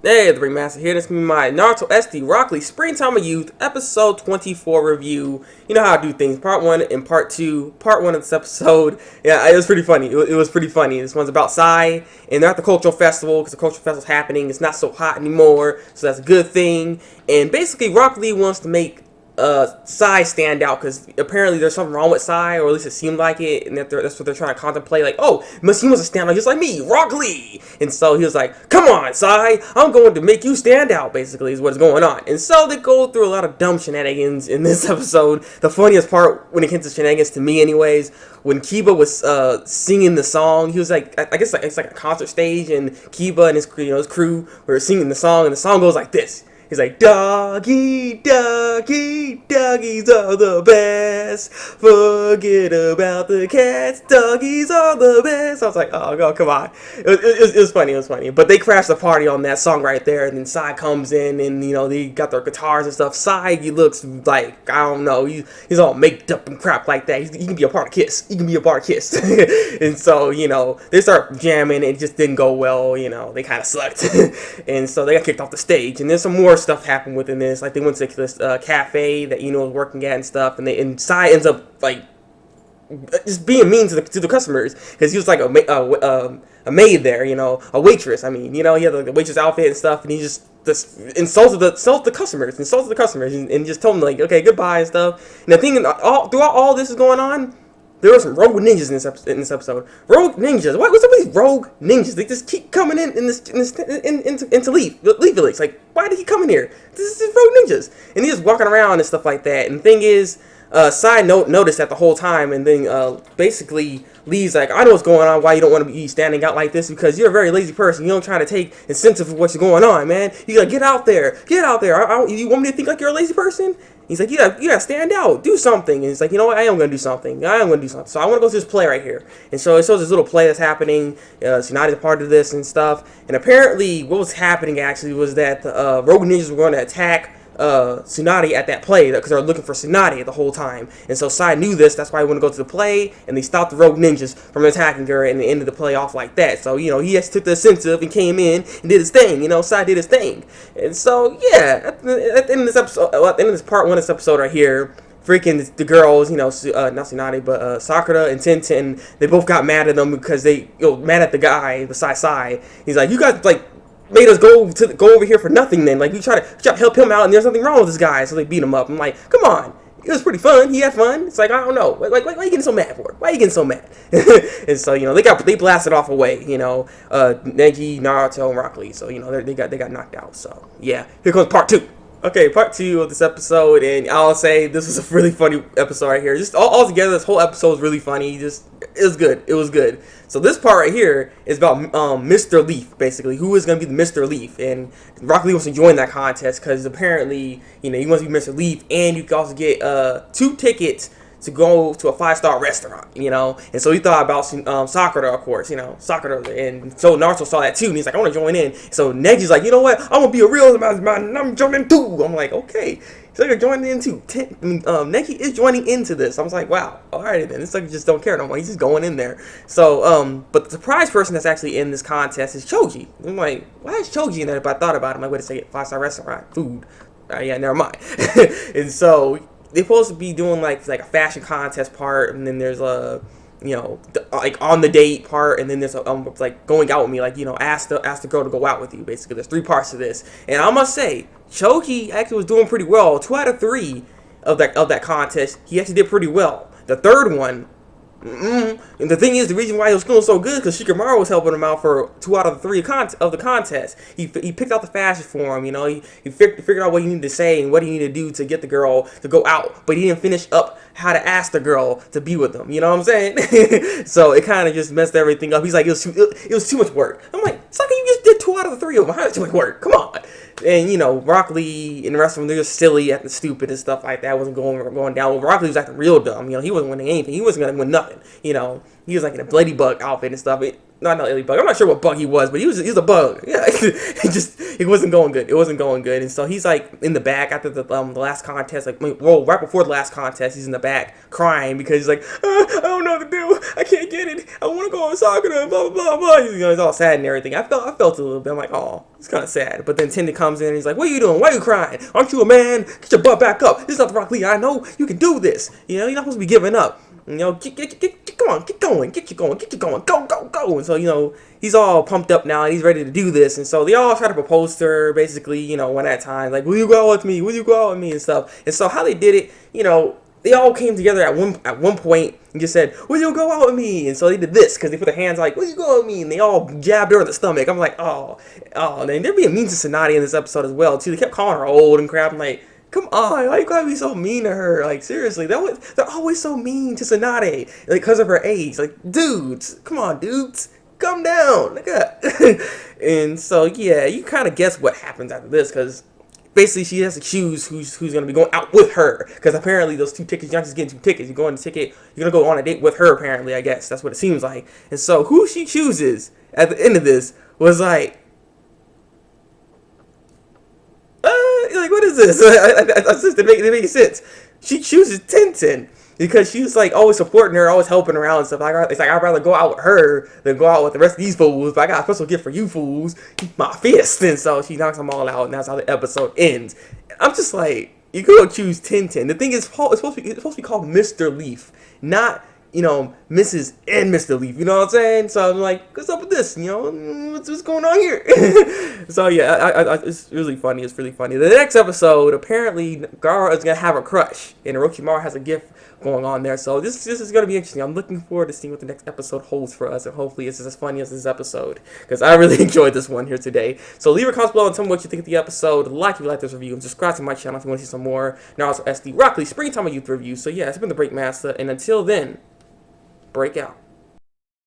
Hey, Thabreakmasta here. This is my Naruto SD Rock Lee Springtime of Youth episode 24 review. You know how I do things. Part 1 and Part 2. Part 1 of this episode. Yeah, it was pretty funny. It was pretty funny. This one's about Sai, and they're at the cultural festival because the cultural festival's happening. It's not so hot anymore, so that's a good thing. And basically, Rock Lee wants to make Sai stand out because apparently there's something wrong with Sai, or at least it seemed like it, and that's what they're trying to contemplate. Like, oh, he wants to stand out just like me, Rock Lee. And so he was like, "Come on, Sai, I'm going to make you stand out." Basically, is what's going on. And so they go through a lot of dumb shenanigans in this episode. The funniest part when it comes to shenanigans, to me, anyways, when Kiba was singing the song, he was like, I guess like, it's like a concert stage, and Kiba and his crew were singing the song, and the song goes like this. He's like, "Doggy, doggy, doggies are the best. Forget about the cats. Doggies are the best." I was like, oh, God, come on. It was funny. It was funny. But they crashed the party on that song right there. And then Sai comes in, and, they got their guitars and stuff. Sai, he looks like, I don't know, he's all made up and crap like that. He can be a part of Kiss. He can be a part of Kiss. And so, they start jamming. It just didn't go well. They kind of sucked. And so they got kicked off the stage. And there's some more stuff happened within this. Like, they went to this cafe that was working at and stuff, and Sai ends up like just being mean to the customers because he was like a maid there, a waitress. I mean, he had like the waitress outfit and stuff, and he just insulted the customers, and just told them like, okay, goodbye and stuff. And the thing, throughout all this is going on, there were some rogue ninjas in this episode. Rogue ninjas. What's up with these rogue ninjas? They just keep coming into Leaf Village. Like, why did he come in here? This is rogue ninjas, and he's just walking around and stuff like that. And the thing is, Sai noticed that the whole time, and then basically Lee's like, "I know what's going on. Why you don't want to be standing out like this? Because you're a very lazy person. You don't try to take incentive for what's going on, man. You gotta get out there. Get out there. You want me to think like you're a lazy person?" He's like, you gotta stand out, do something. And he's like, you know what, I am gonna do something. So I want to go to this play right here. And so it shows this little play that's happening. Tsunade's a part of this and stuff. And apparently, what was happening actually was that the Rogue Ninjas were going to attack Tsunade at that play because they were looking for Tsunade the whole time. And so Sai knew this. That's why he wanted to go to the play, and they stopped the Rogue Ninjas from attacking her, and they ended the play off like that. So he just took the incentive and came in and did his thing. Sai did his thing. And so yeah, at the end of this episode, at the end of this part 1 of this episode right here, freaking the girls, not Tsunade, but Sakura and Tenten, they both got mad at them because they mad at the guy, the Sai. He's like, you guys like made us go over here for nothing. Then like we try to help him out, and there's nothing wrong with this guy, so they beat him up. I'm like, come on, it was pretty fun. He had fun. It's like, I don't know, like why are you getting so mad for? Why are you getting so mad? And so they blasted off away. Neji, Naruto, and Rock Lee. So they got knocked out. So yeah, here comes part 2. Okay, part 2 of this episode, and I'll say this was a really funny episode right here. Just all together, this whole episode was really funny. It was good. It was good. So this part right here is about Mr. Leaf, basically. Who is going to be the Mr. Leaf? And Rock Lee wants to join that contest because apparently, he wants to be Mr. Leaf, and you can also get 2 tickets to go to a 5-star restaurant, And so he thought about Sakura, of course, Sakura. And so Naruto saw that too, and he's like, I want to join in. So Neji's like, you know what? I'm going to be a real man, and I'm joining too. I'm like, okay. So you're joining in too. Neji is joining into this. I was like, wow, alrighty then. This like just don't care no more. He's just going in there. So, but the surprise person that's actually in this contest is Choji. I'm like, why is Choji in there? But I thought about it. I'm like, wait a second, 5-star restaurant, food. Yeah, never mind. And so they're supposed to be doing like a fashion contest part, and then there's a like on the date part, and then there's a like going out with me, like ask the girl to go out with you. Basically, there's 3 parts to this, and I must say, Choji actually was doing pretty well. 2 out of 3 of that contest, he actually did pretty well. The third one. And the thing is, the reason why he was feeling so good because Shikamaru was helping him out for 2 out of the 3 of the contest. He picked out the fashion for him, he figured out what he needed to say and what he needed to do to get the girl to go out, but he didn't finish up how to ask the girl to be with him. You know what I'm saying? So it kind of just messed everything up. He's like, it was too much work. I'm like, sucker, you just did 2 out of the 3 of them. How too much work? Come on. And Rock Lee and the rest of them, they're just silly, acting stupid and stuff like that. Wasn't going down. Well, Rock Lee was acting real dumb. He wasn't winning anything. He wasn't gonna win nothing. He was like in a bloody bug outfit and stuff. not Ladybug. I'm not sure what bug he was, but he was a bug. Yeah, it wasn't going good. It wasn't going good, and so he's like in the back after the last contest. Like, well, right before the last contest, he's in the back crying because he's like, I don't know what to do. I can't get it. I want to go on Sakura. Blah blah blah blah. He's all sad and everything. I felt a little bit. I'm like, oh, it's kind of sad. But then Tenda comes in and he's like, what are you doing? Why are you crying? Aren't you a man? Get your butt back up. This is not the Rock Lee I know. You can do this. You're not supposed to be giving up. Come on, get going, go. And so, he's all pumped up now and he's ready to do this. And so they all try to propose to her, basically, one at a time, like, will you go out with me? Will you go out with me? And stuff. And so how they did it, they all came together at one point and just said, will you go out with me? And so they did this because they put their hands like, will you go out with me? And they all jabbed her in the stomach. I'm like, oh. And they're being mean to Tsunade in this episode as well, too. They kept calling her old and crap. I'm like, come on, why you gotta be so mean to her? Like, seriously, they're always so mean to Tsunade, like, because of her age. Like, dudes, come on, dudes, calm down. And so, yeah, you kind of guess what happens after this, because basically she has to choose who's gonna be going out with her, because apparently those 2 tickets, you're not just getting 2 tickets, you're gonna go on a date with her, apparently, I guess. That's what it seems like. And so, who she chooses at the end of this was like, like, what is this? I just didn't make sense. She chooses Tenten because she was like always supporting her, always helping her out and stuff. It's like I'd rather go out with her than go out with the rest of these fools. But I got a special gift for you fools, my fist. And so she knocks them all out, and that's how the episode ends. I'm just like, you could choose Tenten. The thing is, it's supposed to be called Mr. Leaf, not Mrs. and Mr. Leaf, you know what I'm saying? So I'm like, what's up with this? What's going on here? So yeah, it's really funny. It's really funny. The next episode, apparently, Gaara is gonna have a crush, and Orochimaru has a gift going on there. So this is gonna be interesting. I'm looking forward to seeing what the next episode holds for us, and hopefully it's as funny as this episode, because I really enjoyed this one here today. So leave a comment below and tell me what you think of the episode. Like if you like this review, and subscribe to my channel if you want to see some more Naruto SD Rock Lee Springtime Youth reviews. So yeah, it's been the Thabreakmasta, and until then, break out.